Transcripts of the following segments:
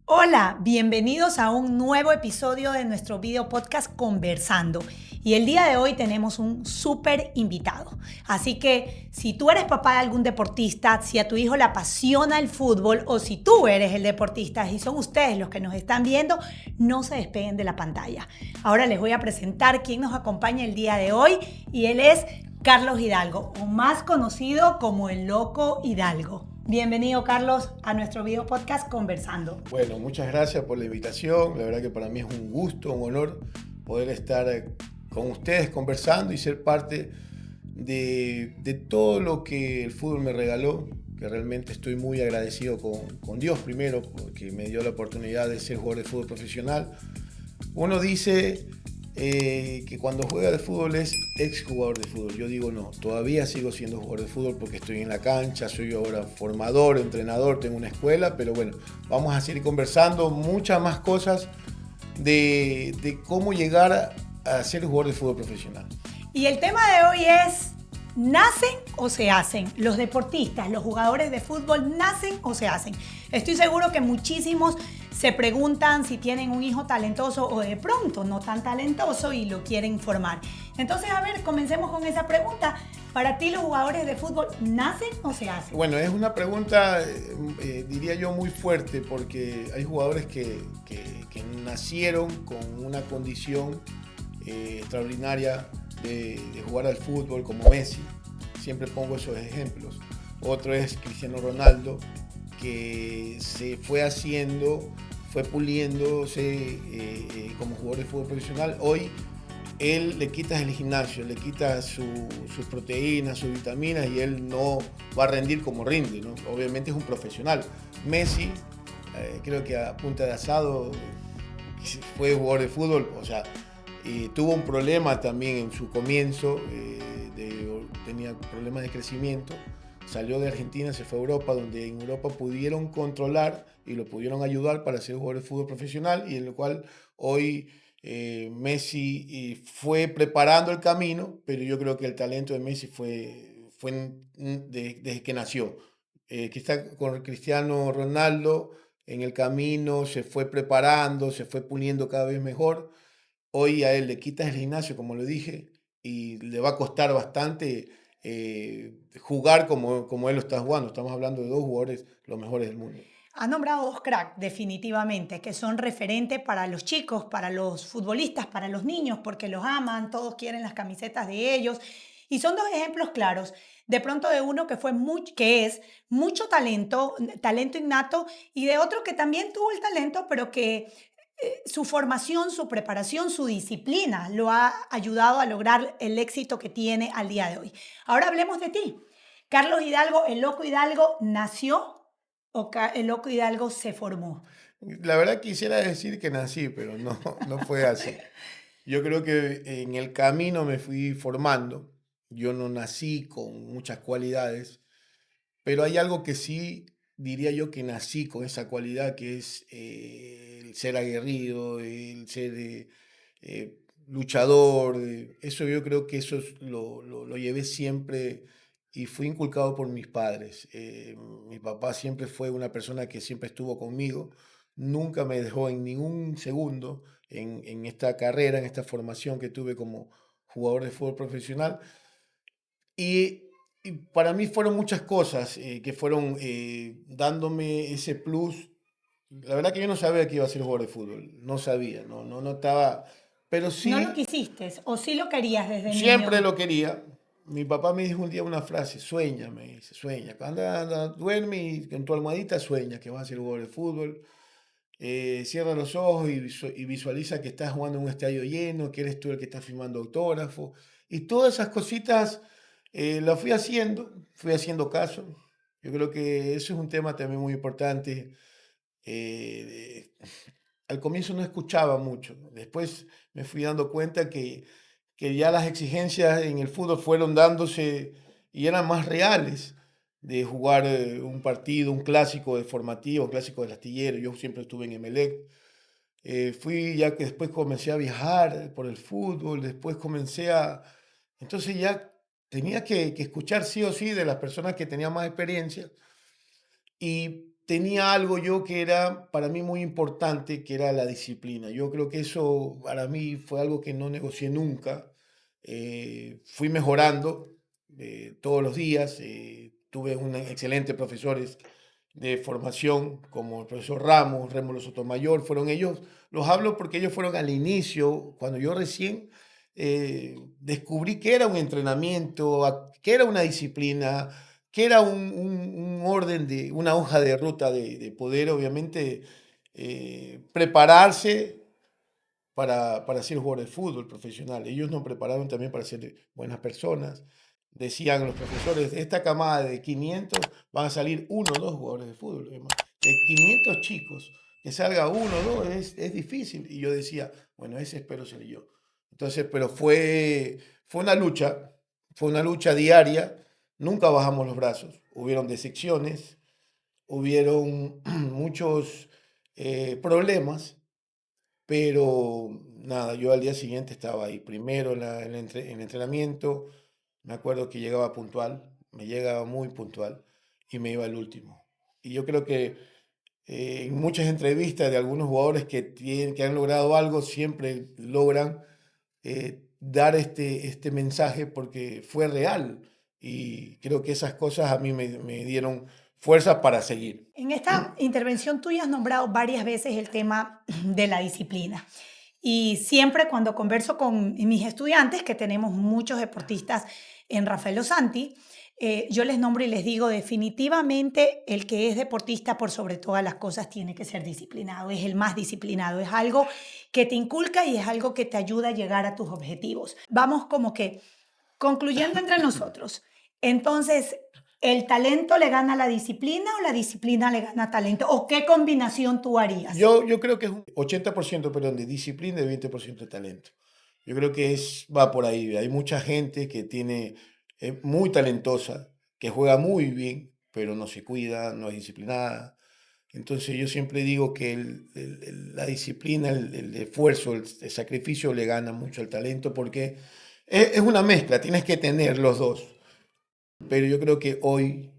Hola, bienvenidos a un nuevo episodio de nuestro video podcast Conversando. Y el día de hoy tenemos un súper invitado. Así que si tú eres papá de algún deportista, si a tu hijo le apasiona el fútbol o si tú eres el deportista y son ustedes los que nos están viendo, no se despeguen de la pantalla. Ahora les voy a presentar quién nos acompaña el día de hoy y él es Carlos Hidalgo, o más conocido como el Loco Hidalgo. Bienvenido, Carlos, a nuestro video podcast Conversando. Bueno, muchas gracias por la invitación. La verdad que para mí es un gusto, un honor poder estar con ustedes conversando y ser parte de todo lo que el fútbol me regaló, que realmente estoy muy agradecido con Dios primero, porque me dio la oportunidad de ser jugador de fútbol profesional. Uno dice que cuando juega de fútbol es exjugador de fútbol. Yo digo no, todavía sigo siendo jugador de fútbol porque estoy en la cancha, soy ahora formador, entrenador, tengo una escuela, pero bueno, vamos a seguir conversando muchas más cosas de cómo llegar a ser jugador de fútbol profesional. Y el tema de hoy es, ¿nacen o se hacen? Los deportistas, los jugadores de fútbol, ¿nacen o se hacen? Estoy seguro que muchísimos se preguntan si tienen un hijo talentoso o de pronto no tan talentoso y lo quieren formar. Entonces, a ver, comencemos con esa pregunta. Para ti, ¿los jugadores de fútbol nacen o se hacen? Bueno, es una pregunta, diría yo, muy fuerte porque hay jugadores que nacieron con una condición extraordinaria de jugar al fútbol, como Messi. Siempre pongo esos ejemplos. Otro es Cristiano Ronaldo, que se fue haciendo, fue puliéndose como jugador de fútbol profesional. Hoy él le quitas el gimnasio, le quitas sus proteínas, sus vitaminas y él no va a rendir como rinde, ¿no? Obviamente es un profesional. Messi, creo que a punta de asado fue jugador de fútbol, o sea, tuvo un problema también en su comienzo, tenía problemas de crecimiento, salió de Argentina, se fue a Europa, donde en Europa pudieron controlar y lo pudieron ayudar para ser jugador de fútbol profesional y en lo cual hoy Messi fue preparando el camino, pero yo creo que el talento de Messi desde que nació. Que está con Cristiano Ronaldo en el camino, se fue preparando, se fue puliendo cada vez mejor. Hoy a él le quitas el gimnasio, como lo dije, y le va a costar bastante jugar como él lo está jugando. Estamos hablando de dos jugadores los mejores del mundo. Ha nombrado dos cracks, definitivamente, que son referentes para los chicos, para los futbolistas, para los niños, porque los aman, todos quieren las camisetas de ellos. Y son dos ejemplos claros, de pronto de uno que es mucho talento, talento innato, y de otro que también tuvo el talento, pero que su formación, su preparación, su disciplina lo ha ayudado a lograr el éxito que tiene al día de hoy. Ahora hablemos de ti. Carlos Hidalgo, el Loco Hidalgo, nació o el Loco Hidalgo se formó. La verdad quisiera decir que nací, pero no, no fue así. Yo creo que en el camino me fui formando. Yo no nací con muchas cualidades, pero hay algo que sí diría yo que nací con esa cualidad, que es el ser aguerrido, el ser luchador. Eso yo creo que lo llevé siempre y fui inculcado por mis padres. Mi papá siempre fue una persona que siempre estuvo conmigo, nunca me dejó en ningún segundo en esta carrera, en esta formación que tuve como jugador de fútbol profesional. Y para mí fueron muchas cosas que fueron dándome ese plus. La verdad que yo no sabía que iba a ser jugador de fútbol, no sabía, no estaba, pero ¿No lo sí, quisiste o sí lo querías desde siempre niño? lo quería. Mi papá me dijo un día una frase, sueña, me dice, sueña, anda, duerme y con tu almohadita sueña que vas a ser jugador de fútbol. Cierra los ojos y visualiza que estás jugando en un estadio lleno, que eres tú el que está firmando autógrafo. Y todas esas cositas las fui haciendo caso. Yo creo que eso es un tema también muy importante. Al comienzo no escuchaba mucho, después me fui dando cuenta que ya las exigencias en el fútbol fueron dándose y eran más reales de jugar un partido, un clásico de formativo, un clásico del astillero. Yo siempre estuve en Emelec. Fui ya que después comencé a viajar por el fútbol, después comencé a... Entonces ya tenía que escuchar sí o sí de las personas que tenían más experiencia y tenía algo yo que era para mí muy importante, que era la disciplina. Yo creo que eso para mí fue algo que no negocié nunca. Fui mejorando todos los días. Tuve excelentes profesores de formación, como el profesor Ramos, Rémulo Sotomayor, fueron ellos, los hablo porque ellos fueron al inicio, cuando yo recién descubrí que era un entrenamiento, que era una disciplina, que era un orden de una hoja de ruta de poder, obviamente, prepararse para ser jugador de fútbol profesional. Ellos nos prepararon también para ser buenas personas. Decían los profesores, de esta camada de 500 van a salir uno o dos jugadores de fútbol. De 500 chicos, que salga uno o dos es difícil. Y yo decía, bueno, ese espero ser yo. Entonces, pero fue una lucha diaria. Nunca bajamos los brazos. Hubieron decepciones, hubieron muchos problemas, pero nada, yo al día siguiente estaba ahí, primero en el entrenamiento, me acuerdo que llegaba puntual, me llegaba muy puntual y me iba al último. Y yo creo que en muchas entrevistas de algunos jugadores que han logrado algo, siempre logran dar este mensaje porque fue real. Y creo que esas cosas a mí me dieron fuerza para seguir. En esta intervención tuya has nombrado varias veces el tema de la disciplina. Y siempre cuando converso con mis estudiantes, que tenemos muchos deportistas en Rafael Santi, yo les nombro y les digo definitivamente el que es deportista por sobre todas las cosas tiene que ser disciplinado, es el más disciplinado, es algo que te inculca y es algo que te ayuda a llegar a tus objetivos. Vamos como que concluyendo entre nosotros. Entonces, ¿el talento le gana a la disciplina o la disciplina le gana a talento? ¿O qué combinación tú harías? Yo creo que es un 80%, perdón, de disciplina y 20% de talento. Yo creo que va por ahí. Hay mucha gente que es muy talentosa, que juega muy bien, pero no se cuida, no es disciplinada. Entonces yo siempre digo que la disciplina, el esfuerzo, el sacrificio le gana mucho al talento porque es una mezcla, tienes que tener los dos. Pero yo creo que hoy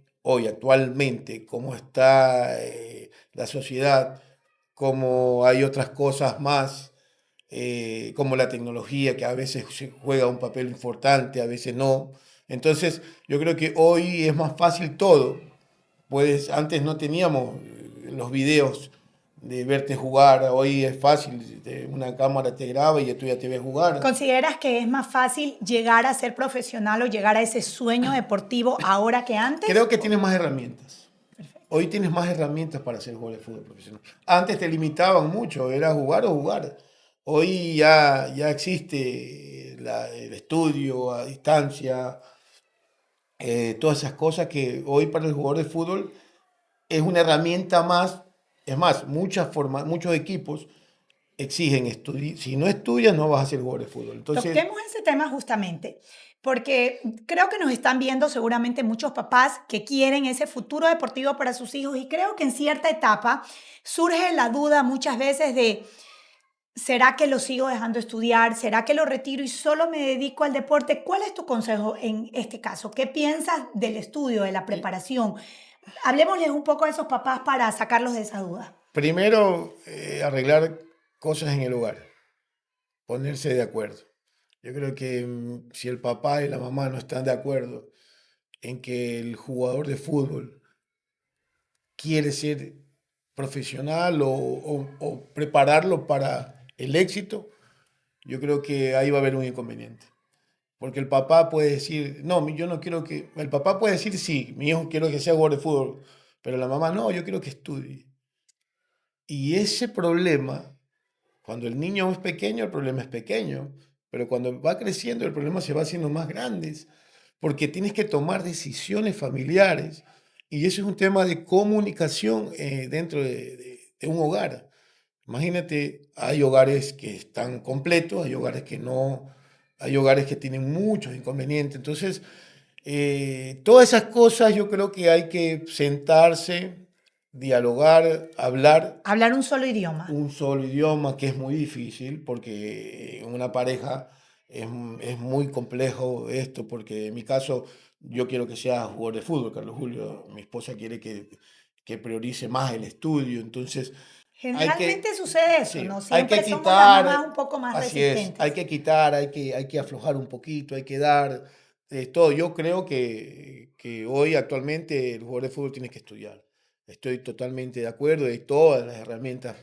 actualmente, como está la sociedad, como hay otras cosas más, como la tecnología, que a veces juega un papel importante, a veces no. Entonces, yo creo que hoy es más fácil todo. Antes no teníamos los videos de verte jugar, hoy es fácil, una cámara te graba y tú ya te ves jugar. ¿Consideras que es más fácil llegar a ser profesional o llegar a ese sueño deportivo ahora que antes? Creo que tienes más herramientas. Perfecto. Hoy tienes más herramientas para hacer jugador de fútbol profesional. Antes te limitaban mucho, era jugar o jugar. Hoy ya existe el estudio a distancia, todas esas cosas que hoy para el jugador de fútbol es una herramienta más. Es más, muchos equipos exigen estudiar. Si no estudias, no vas a ser jugador de fútbol. Entonces, Toquemos ese tema justamente, porque creo que nos están viendo seguramente muchos papás que quieren ese futuro deportivo para sus hijos y creo que en cierta etapa surge la duda muchas veces de, ¿será que lo sigo dejando estudiar? ¿Será que lo retiro y solo me dedico al deporte? ¿Cuál es tu consejo en este caso? ¿Qué piensas del estudio, de la preparación? Hablemosles un poco a esos papás para sacarlos de esa duda. primero, arreglar cosas en el hogar, ponerse de acuerdo. Yo creo que si el papá y la mamá no están de acuerdo en que el jugador de fútbol quiere ser profesional o prepararlo para el éxito, yo creo que ahí va a haber un inconveniente. Porque el papá puede decir, no, yo no quiero que... El papá puede decir, sí, mi hijo quiero que sea jugador de fútbol, pero la mamá, no, yo quiero que estudie. Y ese problema, cuando el niño es pequeño, el problema es pequeño, pero cuando va creciendo, el problema se va haciendo más grande, porque tienes que tomar decisiones familiares. Y eso es un tema de comunicación dentro de un hogar. Imagínate, hay hogares que están completos, hay hogares que no, hay hogares que tienen muchos inconvenientes. Entonces, todas esas cosas yo creo que hay que sentarse, dialogar, hablar Hablar un solo idioma. un solo idioma, que es muy difícil porque en una pareja es muy complejo esto, porque en mi caso yo quiero que sea jugador de fútbol, Carlos Julio, mi esposa quiere que priorice más el estudio. Entonces, hay que, Generalmente sucede eso, sí, ¿no? hay que Siempre somos las mamás quitar, un poco más así es, hay resistentes. que quitar, hay que aflojar un poquito, hay que dar todo. Yo creo que hoy actualmente el jugador de fútbol tiene que estudiar. Estoy totalmente de acuerdo, hay todas las herramientas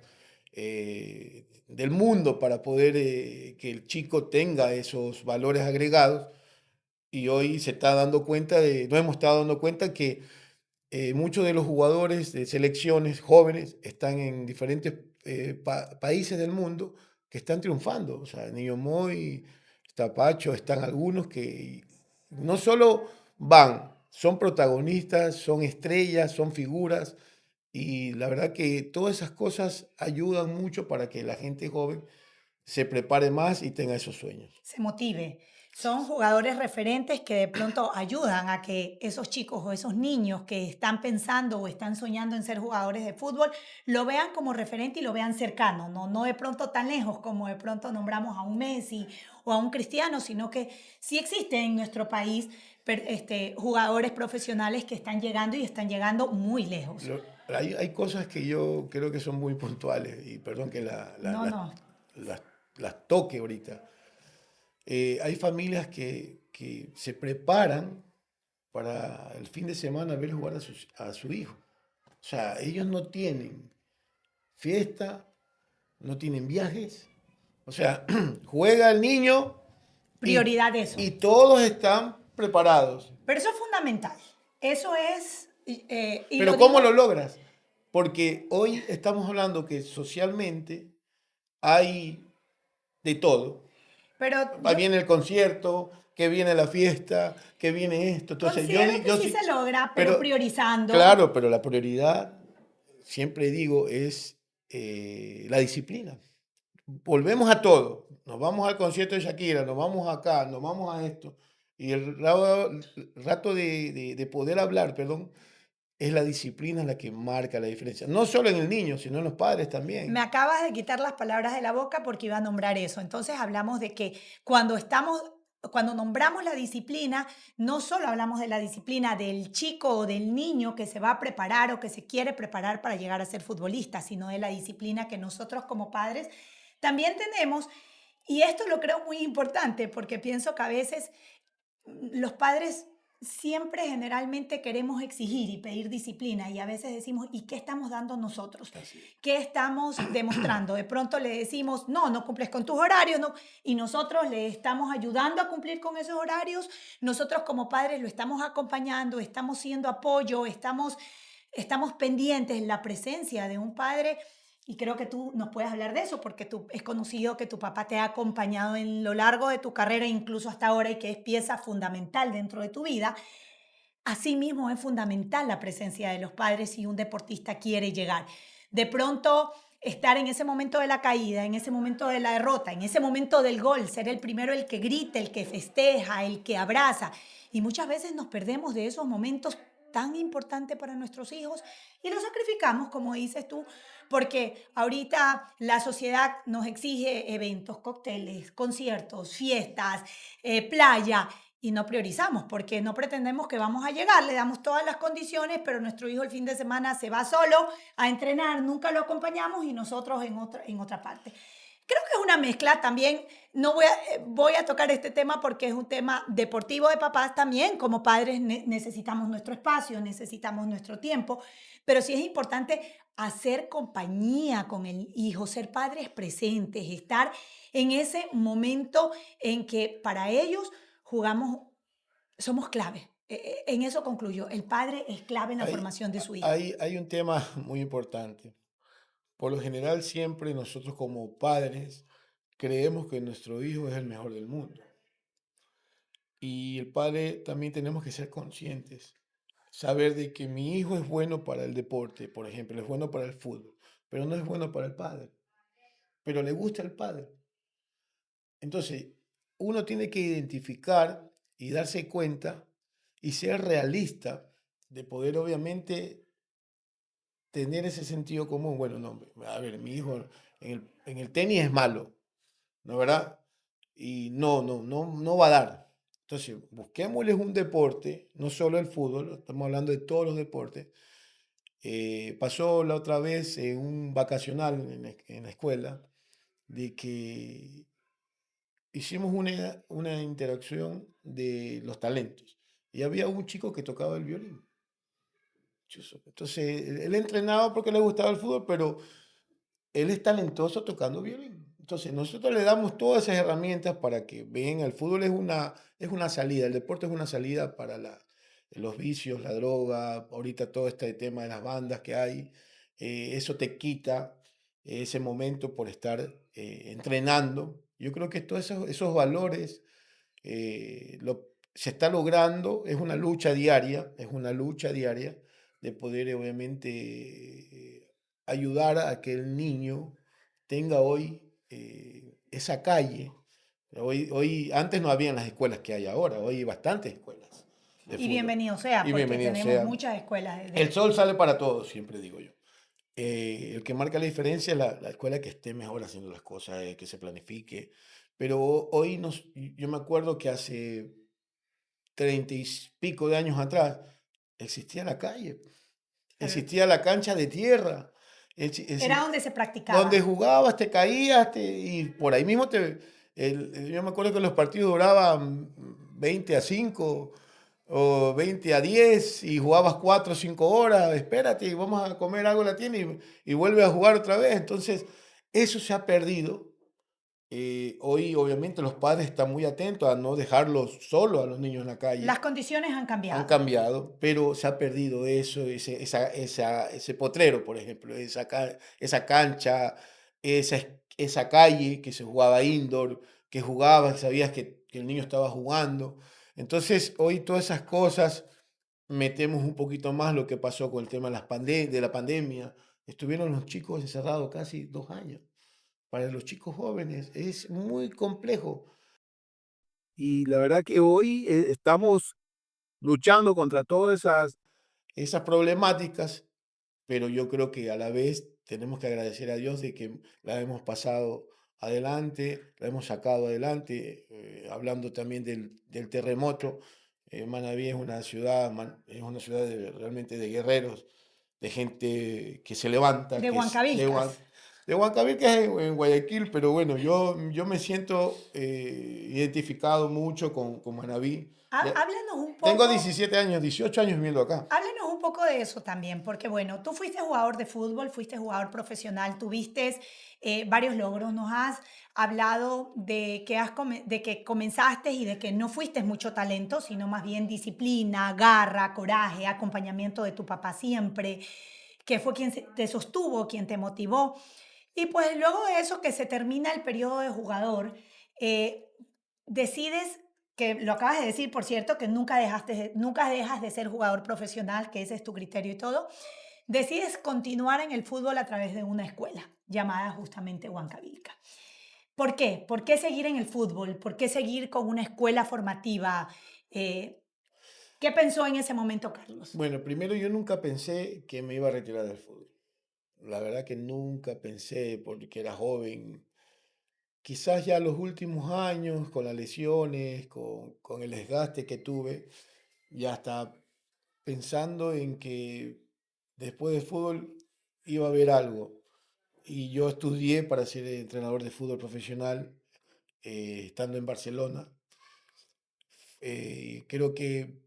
del mundo para poder que el chico tenga esos valores agregados y hoy se está dando cuenta nos hemos estado dando cuenta que muchos de los jugadores de selecciones jóvenes están en diferentes países del mundo que están triunfando. O sea, Niño Moy, está Pacho, están algunos que no solo van, son protagonistas, son estrellas, son figuras. Y la verdad que todas esas cosas ayudan mucho para que la gente joven se prepare más y tenga esos sueños. Se motive. Así Son es. jugadores referentes que de pronto ayudan a que esos chicos o esos niños que están pensando o están soñando en ser jugadores de fútbol lo vean como referente y lo vean cercano, no, no de pronto tan lejos como de pronto nombramos a un Messi o a un Cristiano, sino que sí existen en nuestro país jugadores profesionales que están llegando y están llegando muy lejos. Hay cosas que yo creo que son muy puntuales y perdón que No, no. las- las toque ahorita. Hay familias que se preparan para el fin de semana ver jugar a su hijo. O sea, ellos no tienen fiesta, no tienen viajes. O sea, juega el niño y, Prioridad eso. y todos están preparados. Pero eso es fundamental. Eso es, y lo Pero ¿cómo lo digo, logras? Porque hoy estamos hablando que socialmente hay de todo. pero Ahí yo viene el concierto, que viene la fiesta, que viene esto. Entonces considero que yo sí sí, se logra, pero pero priorizando. claro, pero la prioridad, siempre digo, es la disciplina. Volvemos a todo. Nos vamos al concierto de Shakira, nos vamos acá, nos vamos a esto. Y el rato de poder hablar, perdón, es la disciplina la que marca la diferencia. No solo en el niño, sino en los padres Me también. acabas de quitar las palabras de la boca porque iba a nombrar eso. Entonces hablamos de que cuando estamos, cuando nombramos la disciplina, no solo hablamos de la disciplina del chico o del niño que se va a preparar o que se quiere preparar para llegar a ser futbolista, sino de la disciplina que nosotros como padres también tenemos. Y esto lo creo muy importante porque pienso que a veces los padres siempre generalmente queremos exigir y pedir disciplina y a veces decimos, ¿y qué estamos dando nosotros? Así es. ¿Qué estamos demostrando? De pronto le decimos, no, no cumples con tus horarios, no, y nosotros le estamos ayudando a cumplir con esos horarios, nosotros como padres lo estamos acompañando, estamos siendo apoyo, estamos pendientes en la presencia de un padre y creo que tú nos puedes hablar de eso porque tú es conocido que tu papá te ha acompañado en lo largo de tu carrera, incluso hasta ahora, y que es pieza fundamental dentro de tu vida. Asimismo, es fundamental la presencia de los padres si un deportista quiere llegar. De pronto, estar en ese momento de la caída, en ese momento de la derrota, en ese momento del gol, ser el primero, el que grita, el que festeja, el que abraza. Y muchas veces nos perdemos de esos momentos tan importantes para nuestros hijos y los sacrificamos, como dices tú, porque ahorita la sociedad nos exige eventos, cócteles, conciertos, fiestas, playa, y no priorizamos porque no pretendemos que vamos a llegar, le damos todas las condiciones, pero nuestro hijo el fin de semana se va solo a entrenar, nunca lo acompañamos y nosotros en otra parte. Creo que es una mezcla también, no voy a tocar este tema porque es un tema deportivo de papás también, como padres necesitamos nuestro espacio, necesitamos nuestro tiempo, pero sí es importante hacer compañía con el hijo, ser padres presentes, estar en ese momento en que para ellos jugamos, somos clave. En eso concluyo. El padre es clave en la Hay, formación de su hijo. hay un tema muy importante. Por lo general, siempre nosotros como padres creemos que nuestro hijo es el mejor del mundo. Y el padre también tenemos que ser conscientes, saber de que mi hijo es bueno para el deporte, por ejemplo, es bueno para el fútbol, pero no es bueno para el padre, pero le gusta el padre. Entonces, uno tiene que identificar y darse cuenta y ser realista de poder obviamente tener ese sentido común. Bueno, no, a ver, mi hijo en el tenis es malo, ¿no verdad? Y no va a dar. Entonces, busquémosles un deporte, no solo el fútbol, estamos hablando de todos los deportes, Pasó la otra vez en un vacacional en la escuela, de que hicimos una interacción de los talentos. Y había un chico que tocaba el violín. Entonces, él entrenaba porque le gustaba el fútbol, pero él es talentoso tocando violín. Entonces, nosotros le damos todas esas herramientas para que vean, el fútbol es una salida, el deporte es una salida para los vicios, la droga, ahorita todo este tema de las bandas que hay, eso te quita ese momento por estar entrenando. Yo creo que todos esos valores se está logrando, es una lucha diaria de poder obviamente ayudar a que el niño tenga hoy esa calle. Antes no habían las escuelas que hay ahora, hoy hay bastantes escuelas de Y fútbol. bienvenido sea, Y porque bienvenido tenemos sea. muchas escuelas El sol sale para todos, siempre digo yo. El que marca la diferencia es la escuela que esté mejor haciendo las cosas, que se planifique. Pero hoy yo me acuerdo que hace 30 y pico de años atrás existía la calle, Claro. existía la cancha de tierra, Era donde se donde practicaba. jugabas, te caías, y por ahí mismo yo me acuerdo que los partidos duraban 20-5 o 20-10 y jugabas 4 o 5 horas, espérate, y vamos a comer algo en la tienda y vuelves a jugar otra vez. Entonces, eso se ha perdido. Hoy, obviamente, los padres están muy atentos a no dejarlos solos a los niños en la Las calle. condiciones han Han cambiado. cambiado, pero se ha perdido eso, ese potrero, por ejemplo, esa cancha, esa calle que se jugaba indoor, que jugabas, sabías que el niño estaba jugando. Entonces, hoy todas esas cosas metemos un poquito más lo que pasó con el tema de la pandemia. Estuvieron los chicos encerrados casi 2 años. Para los chicos jóvenes es muy complejo. Y la verdad que hoy estamos luchando contra todas esas problemáticas, pero yo creo que a la vez tenemos que agradecer a Dios de que la hemos pasado adelante, la hemos sacado adelante, hablando también del terremoto. Manabí es una ciudad realmente de guerreros, de gente que se levanta, De que es Huancavilcas. de Huancabil, que es en Guayaquil, pero bueno, yo me siento identificado mucho con Manabí. Háblanos un Tengo poco 17 años, 18 años viviendo acá. Háblenos un poco de eso también, porque bueno, tú fuiste jugador de fútbol, fuiste jugador profesional, tuviste varios logros, nos has hablado de que, de que comenzaste y de que no fuiste mucho talento, sino más bien disciplina, garra, coraje, acompañamiento de tu papá siempre, que fue quien te sostuvo, quien te motivó. Y pues luego de eso, que se termina el periodo de jugador, eh, decides, que lo acabas de decir, por cierto, que nunca dejas de ser jugador profesional, que ese es tu criterio y todo, decides continuar en el fútbol a través de una escuela llamada justamente Huancavilca. ¿Por qué? ¿Por qué seguir en el fútbol? ¿Por qué seguir con una escuela formativa? Eh, ¿Qué pensó en ese momento Carlos? Bueno, primero yo nunca pensé que me iba a retirar del fútbol. La verdad que nunca pensé porque era joven. Quizás ya los últimos años, con las lesiones, con el desgaste que tuve, ya estaba pensando en que después del fútbol iba a haber algo. Y yo estudié para ser entrenador de fútbol profesional, estando en Barcelona. Creo que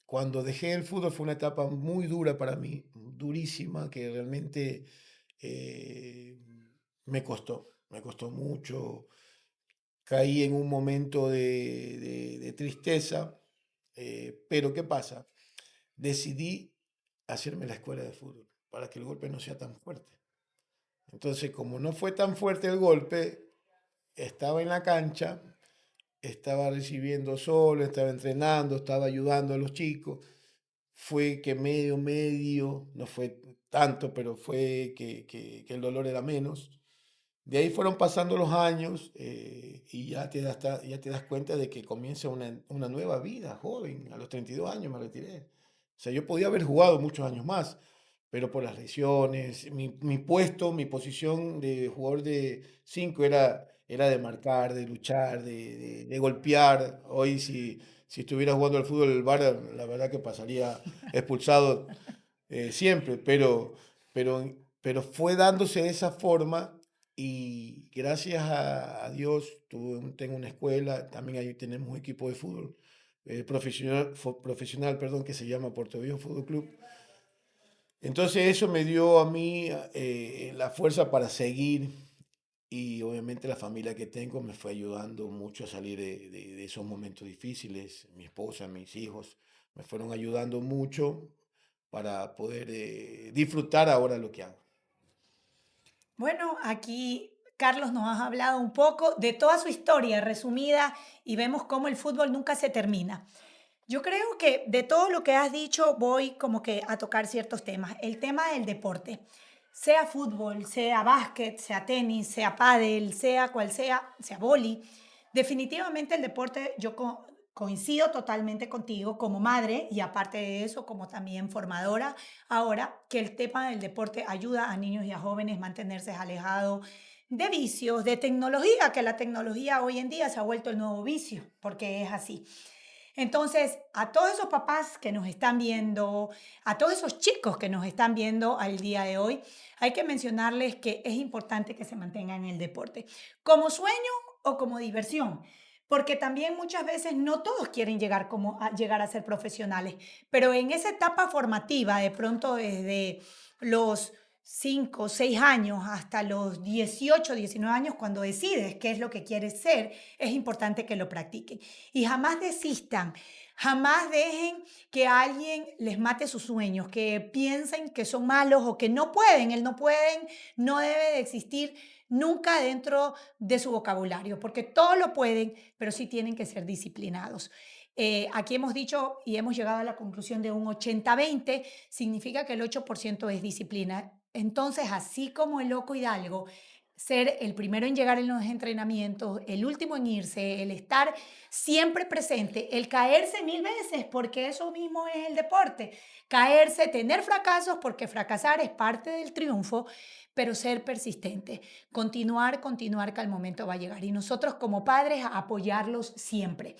cuando dejé el fútbol fue una etapa muy dura para mí, durísima, que realmente eh, me costó mucho. Caí en un momento de tristeza, pero ¿qué pasa? Decidí hacerme la escuela de fútbol para que el golpe no sea tan fuerte. Entonces, como no fue tan fuerte el golpe, estaba en la cancha, estaba recibiendo solo, estaba entrenando, estaba ayudando a los chicos. Fue que medio, no fue tanto, pero fue que el dolor era menos. De ahí fueron pasando los años, y ya te das cuenta de que comienza una nueva vida, joven. A los 32 años me retiré. O sea, yo podía haber jugado muchos años más, pero por las lesiones, mi puesto, mi posición de jugador de 5 era de marcar, de luchar, de golpear. Hoy si estuviera jugando al fútbol el VAR, la verdad que pasaría expulsado siempre, pero fue dándose de esa forma y gracias a Dios tengo una escuela, también ahí tenemos un equipo de fútbol profesional, perdón, que se llama Puerto Viejo Fútbol Club. Entonces eso me dio a mí la fuerza para seguir y obviamente la familia que tengo me fue ayudando mucho a salir de esos momentos difíciles. Mi esposa, mis hijos me fueron ayudando mucho para poder disfrutar ahora lo que hago. Bueno, aquí Carlos nos ha hablado un poco de toda su historia resumida y vemos cómo el fútbol nunca se termina. Yo creo que de todo lo que has dicho voy como que a tocar ciertos temas. El tema del deporte, sea fútbol, sea básquet, sea tenis, sea pádel, sea cual sea, sea vóley. Definitivamente el deporte coincido totalmente contigo como madre y aparte de eso como también formadora ahora que el tema del deporte ayuda a niños y a jóvenes a mantenerse alejados de vicios, de tecnología, que la tecnología hoy en día se ha vuelto el nuevo vicio, porque es así. Entonces, a todos esos papás que nos están viendo, a todos esos chicos que nos están viendo al día de hoy, hay que mencionarles que es importante que se mantengan en el deporte, como sueño o como diversión, porque también muchas veces no todos quieren llegar a ser profesionales, pero en esa etapa formativa, de pronto desde los 5, 6 años hasta los 18, 19 años, cuando decides qué es lo que quieres ser, es importante que lo practiquen. Y jamás desistan, jamás dejen que alguien les mate sus sueños, que piensen que son malos o que no pueden. El no pueden no debe de existir nunca dentro de su vocabulario, porque todos lo pueden, pero sí tienen que ser disciplinados. Aquí hemos dicho y hemos llegado a la conclusión de un 80-20, significa que el 8% es disciplina. Entonces, así como el loco Hidalgo, ser el primero en llegar en los entrenamientos, el último en irse, el estar siempre presente, el caerse 1000 veces, porque eso mismo es el deporte. Caerse, tener fracasos, porque fracasar es parte del triunfo, pero ser persistente, continuar que al momento va a llegar. Y nosotros como padres apoyarlos siempre.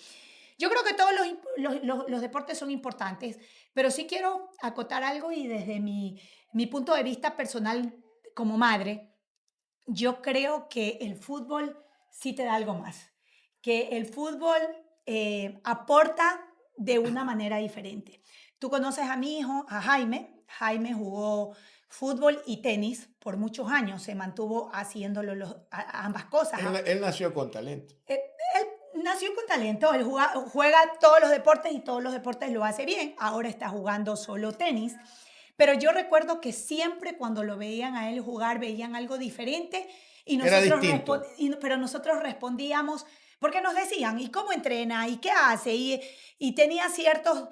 Yo creo que todos los deportes son importantes, pero sí quiero acotar algo y desde mi punto de vista personal como madre, yo creo que el fútbol sí te da algo más, que el fútbol aporta de una manera diferente. Tú conoces a mi hijo, a Jaime. Jaime jugó fútbol y tenis por muchos años, se mantuvo haciéndolo ambas cosas. Él nació con talento. Él nació con talento, él juega todos los deportes y todos los deportes lo hace bien. Ahora está jugando solo tenis. Pero yo recuerdo que siempre cuando lo veían a él jugar veían algo diferente y Era nosotros, distinto. pero nosotros respondíamos porque nos decían, ¿y cómo entrena? ¿Y qué hace? Y tenía ciertos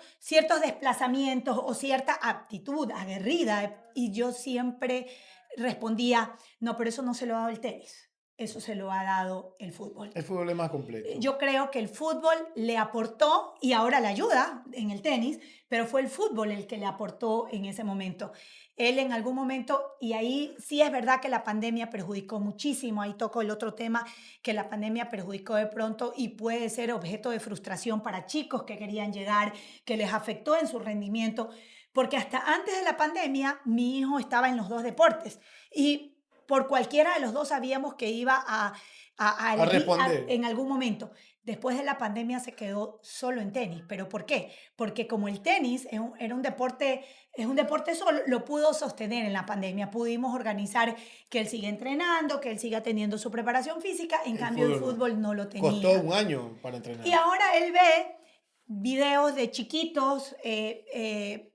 desplazamientos o cierta aptitud aguerrida. Y yo siempre respondía, no, pero eso no se lo ha dado el tenis, eso se lo ha dado el fútbol. El fútbol es más completo. Yo creo que el fútbol le aportó y ahora le ayuda en el tenis, pero fue el fútbol el que le aportó en ese momento. Él en algún momento, y ahí sí es verdad que la pandemia perjudicó muchísimo, ahí toco el otro tema, que la pandemia perjudicó de pronto y puede ser objeto de frustración para chicos que querían llegar, que les afectó en su rendimiento, porque hasta antes de la pandemia mi hijo estaba en los dos deportes y por cualquiera de los dos sabíamos que iba a A elegir responder. en algún momento. Después de la pandemia se quedó solo en tenis. ¿Pero por qué? Porque como el tenis era un deporte, es un deporte solo, lo pudo sostener en la pandemia. Pudimos organizar que él siga entrenando, que él siga teniendo su preparación física. En El cambio, el fútbol no. fútbol no lo Costó tenía. un año para Y entrenar. ahora él ve videos de chiquitos,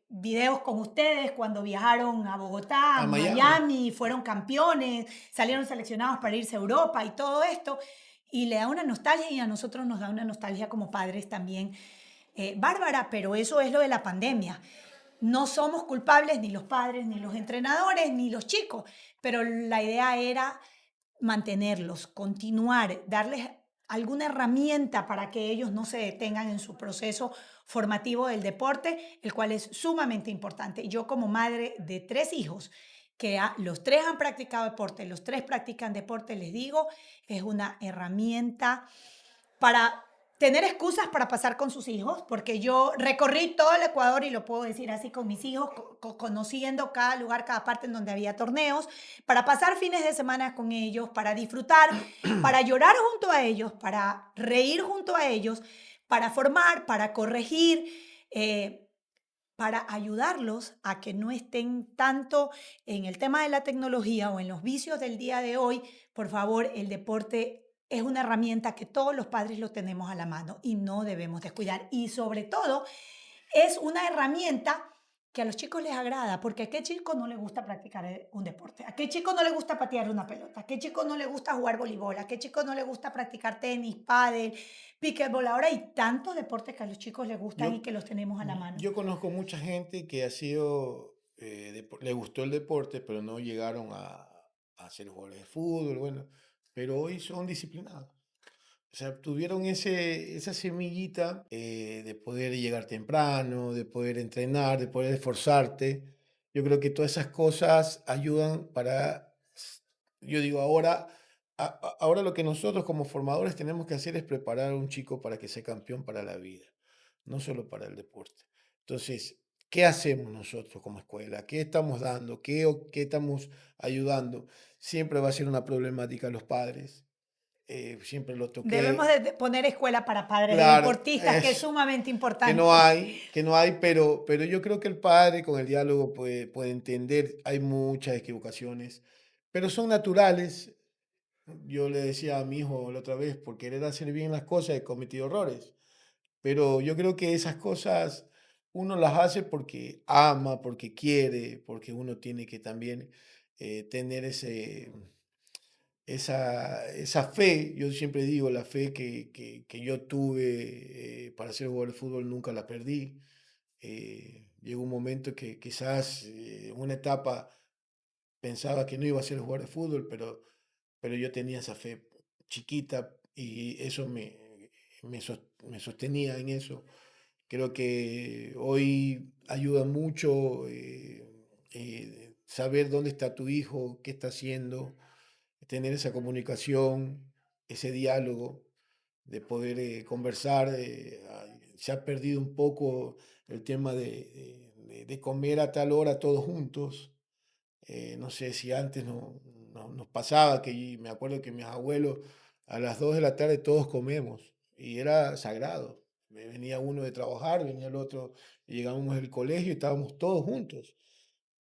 videos con ustedes cuando viajaron a Bogotá, A a Miami. Miami, fueron campeones, salieron seleccionados para irse a Europa y todo esto. Y le da una nostalgia y a nosotros nos da una nostalgia como padres también bárbara, pero eso es lo de la pandemia. No somos culpables ni los padres, ni los entrenadores, ni los chicos, pero la idea era mantenerlos, continuar, darles alguna herramienta para que ellos no se detengan en su proceso formativo del deporte, el cual es sumamente importante. Yo como madre de 3 hijos, que los 3 han practicado deporte, los 3 practican deporte, les digo, es una herramienta para tener excusas para pasar con sus hijos, porque yo recorrí todo el Ecuador y lo puedo decir así con mis hijos, conociendo cada lugar, cada parte en donde había torneos, para pasar fines de semana con ellos, para disfrutar, para llorar junto a ellos, para reír junto a ellos, para formar, para corregir. eh, para ayudarlos a que no estén tanto en el tema de la tecnología o en los vicios del día de hoy. Por favor, el deporte es una herramienta que todos los padres lo tenemos a la mano y no debemos descuidar. Y sobre todo, es una herramienta que a los chicos les agrada, porque a qué chico no le gusta practicar un deporte, a qué chico no le gusta patear una pelota, a qué chico no le gusta jugar voleibol, a qué chico no le gusta practicar tenis, pádel, pickleball. Ahora hay tantos deportes que a los chicos les gustan y Yo, que los tenemos a la mano. yo conozco mucha gente que ha sido, le gustó el deporte, pero no llegaron a ser jugadores de fútbol, bueno, pero hoy son disciplinados. O sea, tuvieron esa semillita de poder llegar temprano, de poder entrenar, de poder esforzarte. Yo creo que todas esas cosas ayudan yo digo, ahora lo que nosotros como formadores tenemos que hacer es preparar a un chico para que sea campeón para la vida, no solo para el deporte. Entonces, ¿qué hacemos nosotros como escuela? ¿Qué estamos dando? ¿Qué estamos ayudando? Siempre va a ser una problemática los padres, siempre lo Debemos toqué. de poner escuela para padres de Claro, deportistas, que es sumamente importante. que no hay, pero yo creo que el padre con el diálogo puede entender, hay muchas equivocaciones, pero son naturales. Yo le decía a mi hijo la otra vez, por querer hacer bien las cosas he cometido errores, pero yo creo que esas cosas uno las hace porque ama, porque quiere, porque uno tiene que también tener esa fe. Yo siempre digo, la fe que yo tuve para ser jugador de fútbol nunca la perdí. Llegó un momento que quizás en una etapa pensaba que no iba a ser jugador de fútbol, pero yo tenía esa fe chiquita y eso me sostenía en eso. Creo que hoy ayuda mucho saber dónde está tu hijo, qué está haciendo, tener esa comunicación, ese diálogo, de poder conversar. Se ha perdido un poco el tema de comer a tal hora todos juntos. No sé si antes nos pasaba, me acuerdo que mis abuelos a las 2 de la tarde todos comemos y era sagrado. Venía uno de trabajar, venía el otro, y llegábamos del colegio y estábamos todos juntos.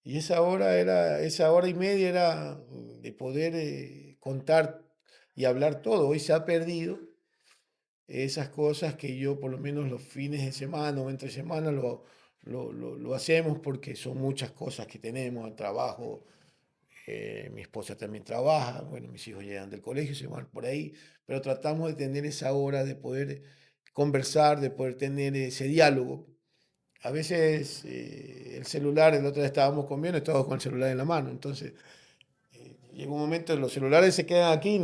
Y esa hora y media era de poder contar y hablar todo. Hoy se ha perdido esas cosas que yo por lo menos los fines de semana o entre semana lo hacemos porque son muchas cosas que tenemos, el trabajo. Mi esposa también trabaja, bueno, mis hijos llegan del colegio, se van por ahí, pero tratamos de tener esa hora de poder conversar, de poder tener ese diálogo. A veces el celular, el otro día estábamos comiendo, estábamos con el celular en la mano, entonces llega un momento en los celulares se quedan aquí,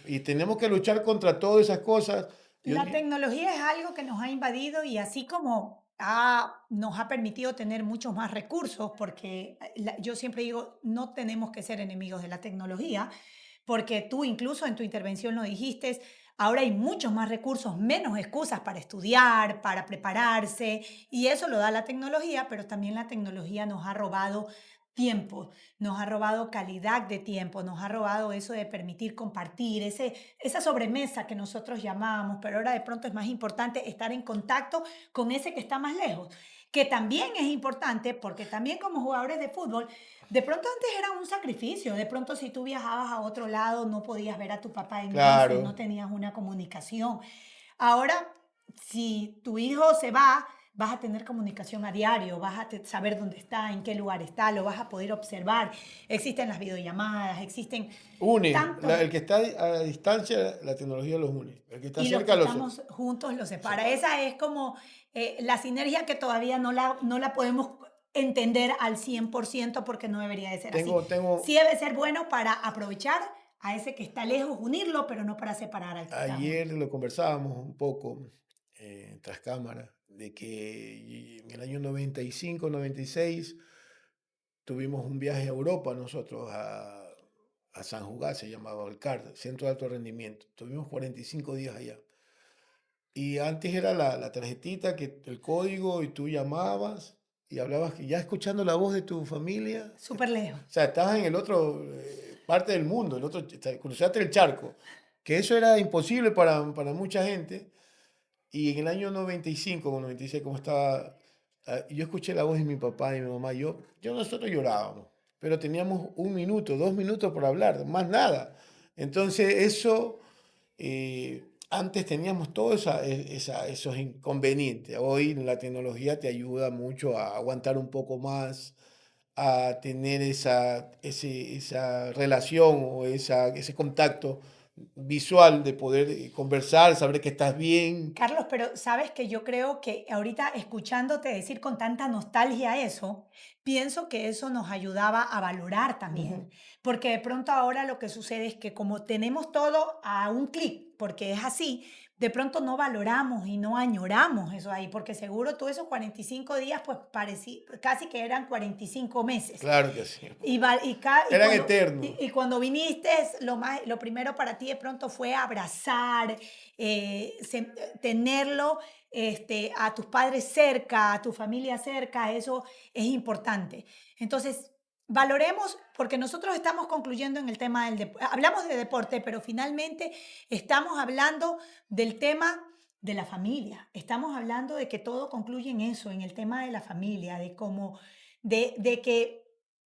y tenemos que luchar contra todas esas cosas. La tecnología es algo que nos ha invadido y así como nos ha permitido tener muchos más recursos, porque yo siempre digo, no tenemos que ser enemigos de la tecnología, porque tú incluso en tu intervención lo dijiste, ahora hay muchos más recursos, menos excusas para estudiar, para prepararse, y eso lo da la tecnología, pero también la tecnología nos ha robado tiempo, nos ha robado calidad de tiempo, nos ha robado eso de permitir compartir, esa sobremesa que nosotros llamamos, pero ahora de pronto es más importante estar en contacto con ese que está más lejos, que también es importante porque también como jugadores de fútbol, de pronto antes era un sacrificio, de pronto si tú viajabas a otro lado no podías ver a tu papá en meses, no Claro, tenías una comunicación. Ahora, si tu hijo se va, vas a tener comunicación a diario, vas a saber dónde está, en qué lugar está, lo vas a poder observar. Existen las videollamadas, existen tantos. el que está a distancia, la tecnología los une, el que está Y los que cerca estamos juntos los separa. separa. Esa es como la sinergia que todavía no la podemos entender al 100% porque no debería de ser así. Tengo, Sí debe ser bueno para aprovechar a ese que está lejos, unirlo, pero no para separar al que está junto. Ayer lo conversábamos un poco tras cámara, de que en el año 95, 96 tuvimos un viaje a Europa nosotros, a San Jugás, se llamaba el CAR, Centro de Alto Rendimiento. Tuvimos 45 días allá. Y antes era la tarjetita, que el código, y tú llamabas y hablabas, ya escuchando la voz de tu familia. Súper lejos. O sea, estabas en el otro parte del mundo, el otro, cruzaste el charco. Que eso era imposible para mucha gente. Y en el año 95 o 96, como estaba, yo escuché la voz de mi papá y mi mamá. Nosotros llorábamos, pero teníamos 1 minuto, 2 minutos por hablar, más nada. Entonces, eso, antes teníamos todos esos inconvenientes. Hoy la tecnología te ayuda mucho a aguantar un poco más, a tener esa relación o ese contacto visual de poder conversar, saber que estás bien. Carlos, pero sabes que yo creo que ahorita escuchándote decir con tanta nostalgia eso, pienso que eso nos ayudaba a valorar Ujú. también, porque de pronto ahora lo que sucede es que como tenemos todo a un clic, porque es así, de pronto no valoramos y no añoramos eso ahí, porque seguro tú esos 45 días pues casi que eran 45 meses. Claro que sí. Y Eran cuando, eternos. y cuando viniste, lo primero para ti de pronto fue abrazar, tenerlo a tus padres cerca, a tu familia cerca, eso es importante. Entonces, valoremos, porque nosotros estamos concluyendo en el tema del deporte, hablamos de deporte, pero finalmente estamos hablando del tema de la familia. Estamos hablando de que todo concluye en eso, en el tema de la familia, de cómo, de que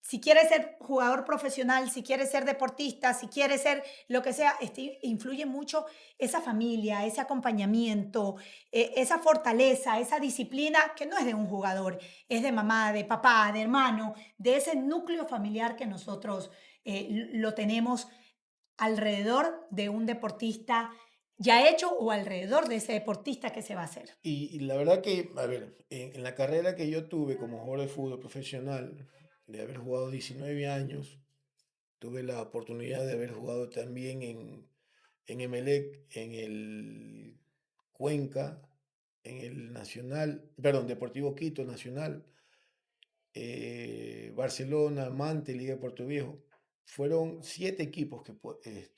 si quieres ser jugador profesional, si quieres ser deportista, si quieres ser lo que sea, influye mucho esa familia, ese acompañamiento, esa fortaleza, esa disciplina que no es de un jugador, es de mamá, de papá, de hermano, de ese núcleo familiar que nosotros lo tenemos alrededor de un deportista ya hecho o alrededor de ese deportista que se va a hacer. Y la verdad que, a ver, en la carrera que yo tuve como jugador de fútbol profesional, de haber jugado 19 años, tuve la oportunidad de haber jugado también en Emelec, en el Cuenca, en el Nacional, perdón, Deportivo Quito Nacional, Barcelona, Mante, Liga de Puerto Viejo. Fueron 7 equipos que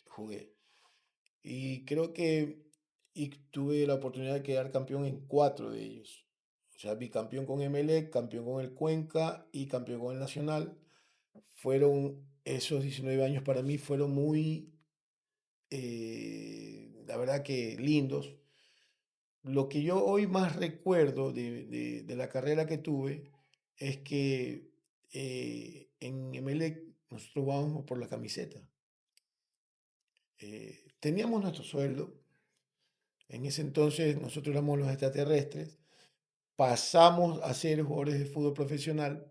jugué. Y creo que tuve la oportunidad de quedar campeón en 4 de ellos. O sea, bicampeón con Emelec, campeón con el Cuenca y campeón con el Nacional. Fueron esos 19 años para mí, fueron muy, la verdad que lindos. Lo que yo hoy más recuerdo de la carrera que tuve es que en Emelec nosotros vamos por la camiseta. Teníamos nuestro sueldo. En ese entonces nosotros éramos los extraterrestres. Pasamos a ser jugadores de fútbol profesional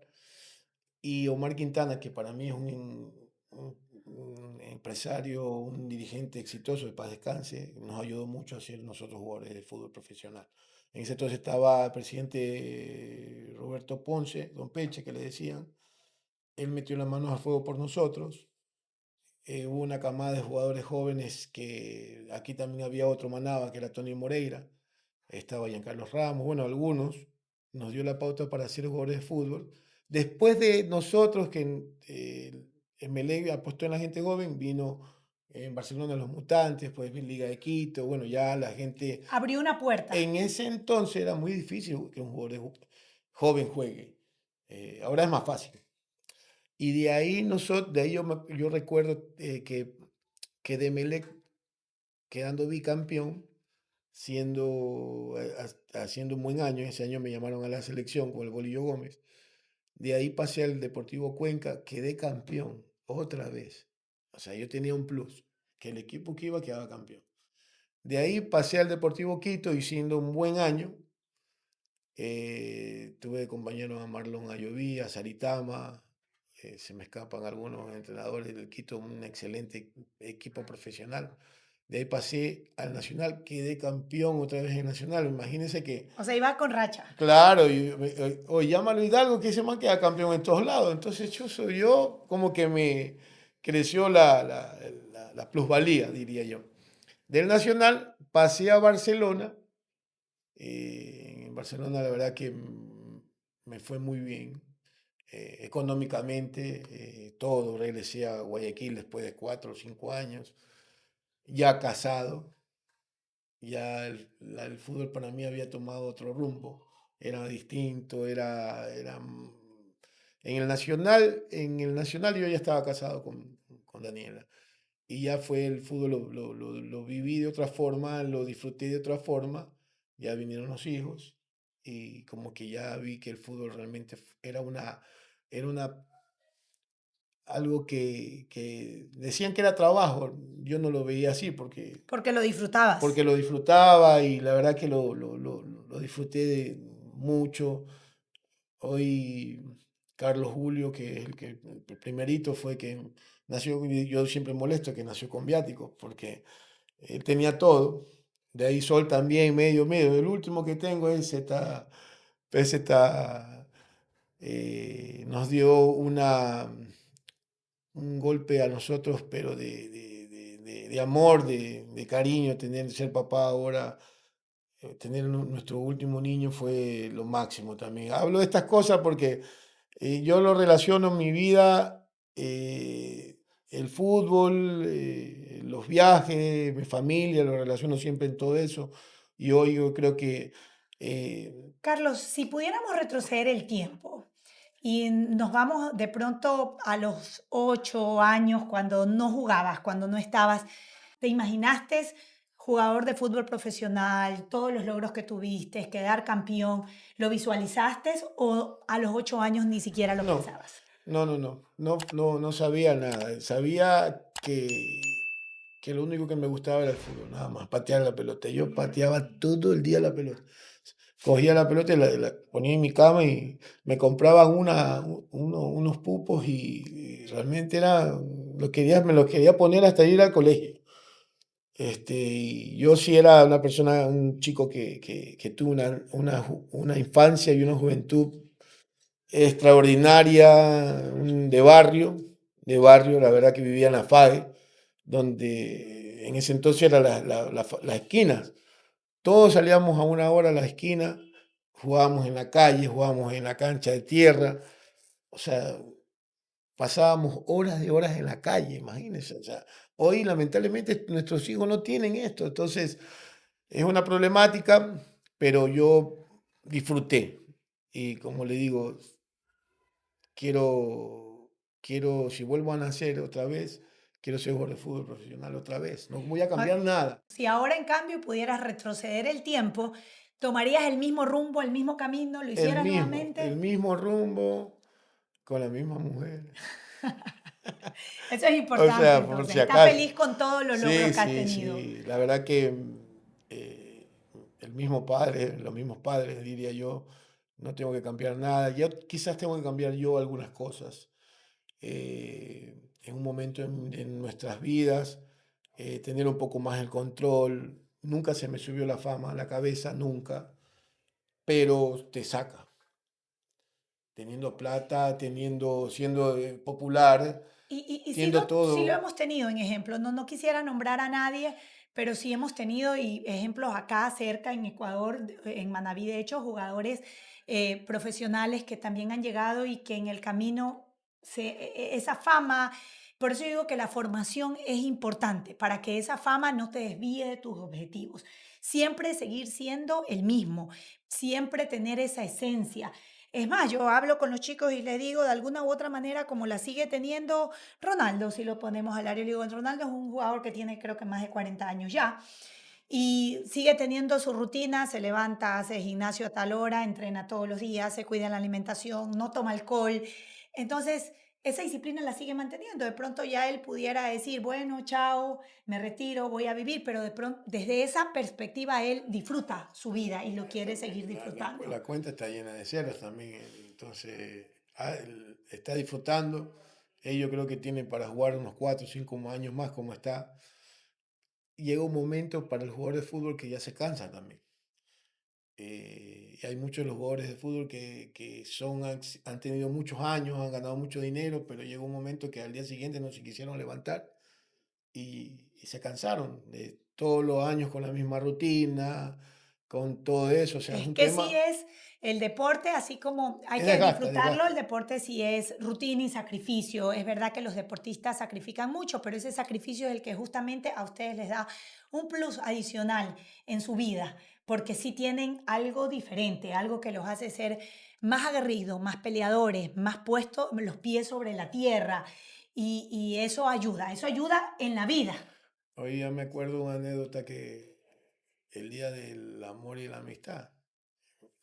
y Omar Quintana, que para mí es un empresario, un dirigente exitoso, de paz descanse, nos ayudó mucho a ser nosotros jugadores de fútbol profesional. En ese entonces estaba el presidente Roberto Ponce, Don Peche, que le decían. Él metió las manos a fuego por nosotros. Hubo una camada de jugadores jóvenes que aquí también había otro Manaba, que era Tony Moreira, estaba Giancarlo Ramos, bueno, algunos, nos dio la pauta para ser jugadores de fútbol. Después de nosotros, que Emelec apostó en la gente joven, vino en Barcelona los Mutantes, pues vino Liga de Quito, bueno, ya la gente, Abrió una puerta. en ese entonces era muy difícil que un jugador joven juegue. Ahora es más fácil. Y de ahí, de ahí yo recuerdo que de Emelec, quedando bicampeón, haciendo un buen año. Ese año me llamaron a la selección con el Bolillo Gómez. De ahí pasé al Deportivo Cuenca, quedé campeón otra vez. O sea, yo tenía un plus, que el equipo que iba quedaba campeón. De ahí pasé al Deportivo Quito y siendo un buen año, tuve de compañeros a Marlon Ayoví, a Saritama, se me escapan algunos entrenadores del Quito, un excelente equipo profesional. De ahí pasé al Nacional, quedé campeón otra vez en Nacional. Imagínense que, O sea, iba con racha. claro, o llámalo Hidalgo, que ese man queda campeón en todos lados. Entonces yo como que me creció la plusvalía, diría yo. Del Nacional pasé a Barcelona. En Barcelona la verdad que me fue muy bien. Económicamente, todo. Regresé a Guayaquil después de 4 o 5 años, ya casado. ya el fútbol para mí había tomado otro rumbo, era distinto, en el Nacional yo ya estaba casado con Daniela y ya fue el fútbol, lo viví de otra forma, lo disfruté de otra forma, ya vinieron los hijos y como que ya vi que el fútbol realmente era algo que decían que era trabajo, yo no lo veía así Porque lo disfrutabas. porque lo disfrutaba y la verdad que lo disfruté mucho. Hoy Carlos Julio, que es el primerito, fue que nació, y yo siempre molesto que nació con viáticos, porque él tenía todo. De ahí Sol también, medio. El último que tengo nos dio un golpe a nosotros, pero de amor, de cariño, tener, ser papá ahora, tener nuestro último niño fue lo máximo también. Hablo de estas cosas porque yo lo relaciono en mi vida, el fútbol, los viajes, mi familia, lo relaciono siempre en todo eso. Y hoy yo creo que Carlos, si pudiéramos retroceder el tiempo y nos vamos de pronto a los 8 años, cuando no jugabas, cuando no estabas, ¿te imaginaste jugador de fútbol profesional, todos los logros que tuviste, quedar campeón? ¿Lo visualizaste o a los 8 años ni siquiera lo no, pensabas? no sabía nada. Sabía que lo único que me gustaba era el fútbol, nada más, patear la pelota. Yo pateaba todo el día la pelota. Cogía la pelota y la ponía en mi cama y me compraban unos pupos y realmente me los quería poner hasta ir al colegio. Y yo sí era una persona, un chico que tuvo una infancia y una juventud extraordinaria, de barrio, la verdad que vivía en la FAE, donde en ese entonces era la esquina. Todos salíamos a una hora a la esquina, jugábamos en la calle, jugábamos en la cancha de tierra, o sea, pasábamos horas de horas en la calle, imagínense. O sea, hoy lamentablemente nuestros hijos no tienen esto, entonces es una problemática, pero yo disfruté. Y como le digo, si vuelvo a nacer otra vez, quiero ser jugador de fútbol profesional otra vez. No voy a Ah, cambiar nada. si ahora en cambio pudieras retroceder el tiempo, ¿tomarías el mismo rumbo, el mismo camino, lo hicieras El nuevamente? mismo rumbo, con la misma mujer. Eso es O importante, sea, por entonces. si Estás acaso. feliz con todos los logros Sí, que has sí, tenido. sí. La verdad que el mismo padre, los mismos padres, diría yo, no tengo que cambiar nada. Yo quizás tengo que cambiar yo algunas cosas. En un momento en nuestras vidas, tener un poco más el control. Nunca se me subió la fama a la cabeza, nunca, pero te saca. Teniendo plata, siendo popular, Y sí, siendo sí lo todo. hemos tenido en ejemplos. No, no quisiera nombrar a nadie, pero sí hemos tenido ejemplos acá cerca en Ecuador, en Manabí, de hecho, jugadores profesionales que también han llegado y que en el camino esa fama, por eso digo que la formación es importante, para que esa fama no te desvíe de tus objetivos. Siempre seguir siendo el mismo, siempre tener esa esencia. Es más, yo hablo con los chicos y les digo de alguna u otra manera como la sigue teniendo Ronaldo, si lo ponemos al área, le digo, Ronaldo es un jugador que tiene creo que más de 40 años ya y sigue teniendo su rutina, se levanta, hace gimnasio a tal hora, entrena todos los días, se cuida la alimentación, no toma alcohol. Entonces, esa disciplina la sigue manteniendo. De pronto ya él pudiera decir, bueno, chao, me retiro, voy a vivir, pero de pronto desde esa perspectiva él disfruta su vida y lo quiere seguir disfrutando. La cuenta está llena de ceros también, entonces él está disfrutando. Él yo creo que tiene para jugar unos 4 o 5 años más como está. Llega un momento para el jugador de fútbol que ya se cansa también. Y hay muchos de los jugadores de fútbol han tenido muchos años, han ganado mucho dinero, pero llega un momento que al día siguiente no se quisieron levantar y se cansaron de todos los años con la misma rutina, con todo eso. O sea, es Es un que sí tema, es el deporte, así como hay es que desgasta, disfrutarlo, desgasta. el deporte sí es rutina y sacrificio. Es verdad que los deportistas sacrifican mucho, pero ese sacrificio es el que justamente a ustedes les da un plus adicional en su vida, porque sí tienen algo diferente, algo que los hace ser más aguerridos, más peleadores, más puestos los pies sobre la tierra. Y eso ayuda en la vida. Hoy ya me acuerdo una anécdota que el día del amor y la amistad,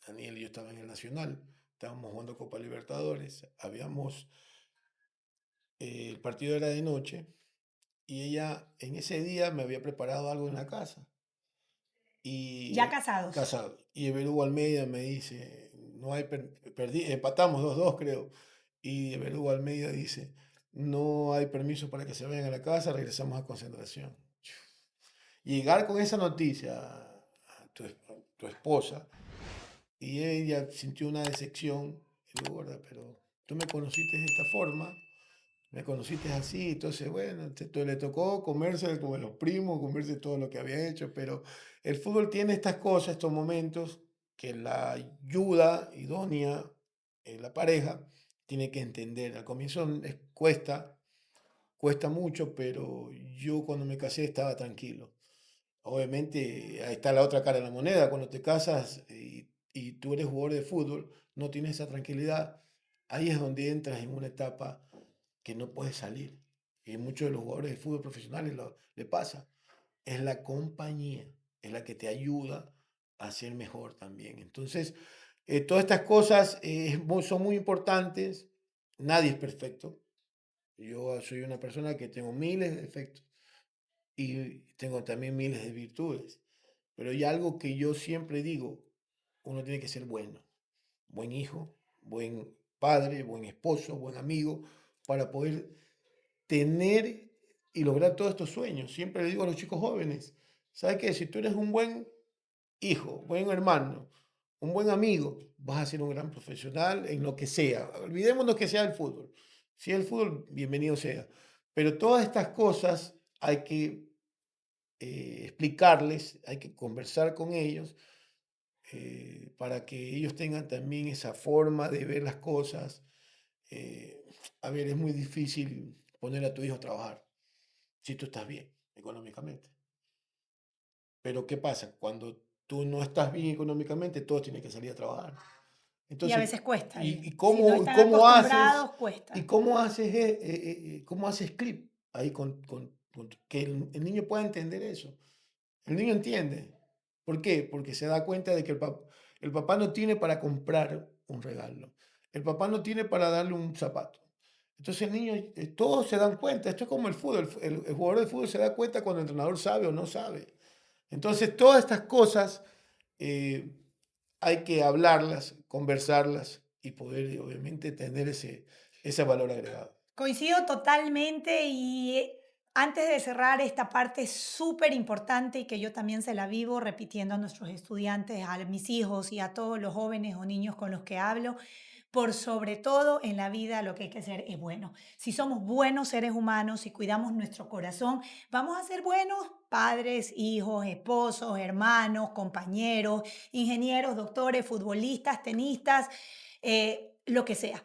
Daniel y yo estaba en el Nacional, estábamos jugando Copa Libertadores, el partido era de noche y ella en ese día me había preparado algo en la casa y Ya casados. casado. Y Everú Almeida me dice, no hay, empatamos 2-2 creo, y Everú Almeida dice, no hay permiso para que se vayan a la casa, regresamos a concentración. Llegar con esa noticia a tu esposa y ella sintió una decepción, y digo, "Gorda, pero tú me conociste de esta forma, me conociste así, entonces bueno, le tocó comerse como los primos, comerse todo lo que había hecho, pero el fútbol tiene estas cosas, estos momentos que la ayuda idónea en la pareja tiene que entender. Al comienzo cuesta mucho, pero yo cuando me casé estaba tranquilo. Obviamente, ahí está la otra cara de la moneda. Cuando te casas y tú eres jugador de fútbol, no tienes esa tranquilidad. Ahí es donde entras en una etapa que no puedes salir. Y muchos de los jugadores de fútbol profesionales le pasa. Es la compañía, es la que te ayuda a ser mejor también. Entonces, todas estas cosas son muy importantes. Nadie es perfecto. Yo soy una persona que tengo miles de defectos y tengo también miles de virtudes. Pero hay algo que yo siempre digo, uno tiene que ser bueno, buen hijo, buen padre, buen esposo, buen amigo, para poder tener y lograr todos estos sueños. Siempre le digo a los chicos jóvenes, ¿sabes qué? Si tú eres un buen hijo, buen hermano, un buen amigo, vas a ser un gran profesional en lo que sea. Olvidémonos que sea el fútbol. Si es el fútbol, bienvenido sea. Pero todas estas cosas hay que explicarles, hay que conversar con ellos para que ellos tengan también esa forma de ver las cosas. Eh, a ver, es muy difícil poner a tu hijo a trabajar si tú estás bien económicamente. Pero ¿qué pasa? Cuando tú no estás bien económicamente, todos tienen que salir a trabajar. Y a Entonces, veces cuesta. ¿y, y Si no cómo, y están cómo haces? acostumbrados, ¿Y cuesta. cómo haces clip ahí que el niño pueda entender eso? El niño entiende. ¿Por qué? Porque se da cuenta de que el papá no tiene para comprar un regalo. El papá no tiene para darle un zapato. Entonces el niño, todos se dan cuenta. Esto es como el fútbol. El jugador de fútbol se da cuenta cuando el entrenador sabe o no sabe. Entonces todas estas cosas eh, hay que hablarlas, conversarlas y poder obviamente tener ese valor agregado. Coincido totalmente y antes de cerrar esta parte súper importante y que yo también se la vivo repitiendo a nuestros estudiantes, a mis hijos y a todos los jóvenes o niños con los que hablo, por sobre todo en la vida lo que hay que hacer es bueno. Si somos buenos seres humanos y cuidamos nuestro corazón, vamos a ser buenos padres, hijos, esposos, hermanos, compañeros, ingenieros, doctores, futbolistas, tenistas, lo que sea.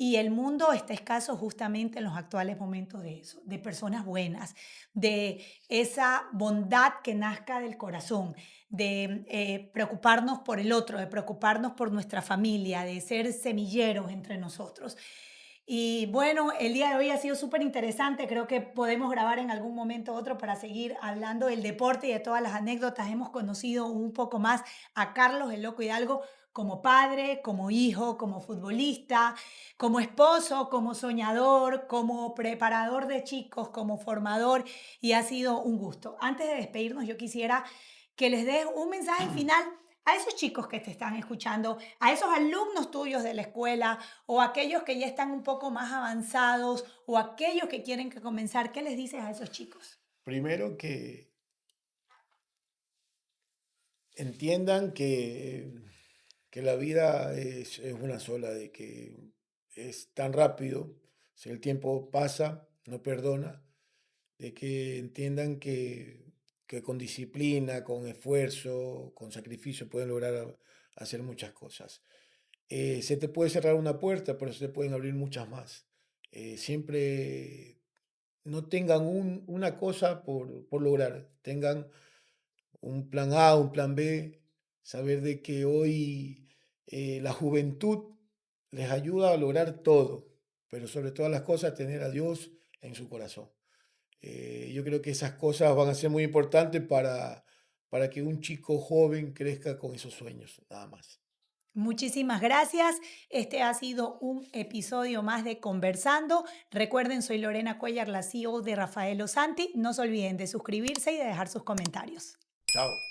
Y el mundo está escaso justamente en los actuales momentos de eso, de personas buenas, de esa bondad que nazca del corazón, de preocuparnos por el otro, de preocuparnos por nuestra familia, de ser semilleros entre nosotros. Y bueno, el día de hoy ha sido súper interesante. Creo que podemos grabar en algún momento otro para seguir hablando del deporte y de todas las anécdotas. Hemos conocido un poco más a Carlos el Loco Hidalgo como padre, como hijo, como futbolista, como esposo, como soñador, como preparador de chicos, como formador. Y ha sido un gusto. Antes de despedirnos, yo quisiera que les des un mensaje final a esos chicos que te están escuchando, a esos alumnos tuyos de la escuela o aquellos que ya están un poco más avanzados o aquellos que quieren que comenzar. ¿Qué les dices a esos chicos? Primero que entiendan que la vida es una sola, de que es tan rápido, si el tiempo pasa, no perdona, de que entiendan que que con disciplina, con esfuerzo, con sacrificio pueden lograr hacer muchas cosas. Se te puede cerrar una puerta, pero se te pueden abrir muchas más. Siempre no tengan una cosa por lograr, tengan un plan A, un plan B, saber de que hoy la juventud les ayuda a lograr todo, pero sobre todas las cosas tener a Dios en su corazón. Yo creo que esas cosas van a ser muy importantes para que un chico joven crezca con esos sueños, nada más. Muchísimas gracias. Este ha sido un episodio más de Conversando. Recuerden, soy Lorena Cuellar, la CEO de Rafael Osanti. No se olviden de suscribirse y de dejar sus comentarios. Chao.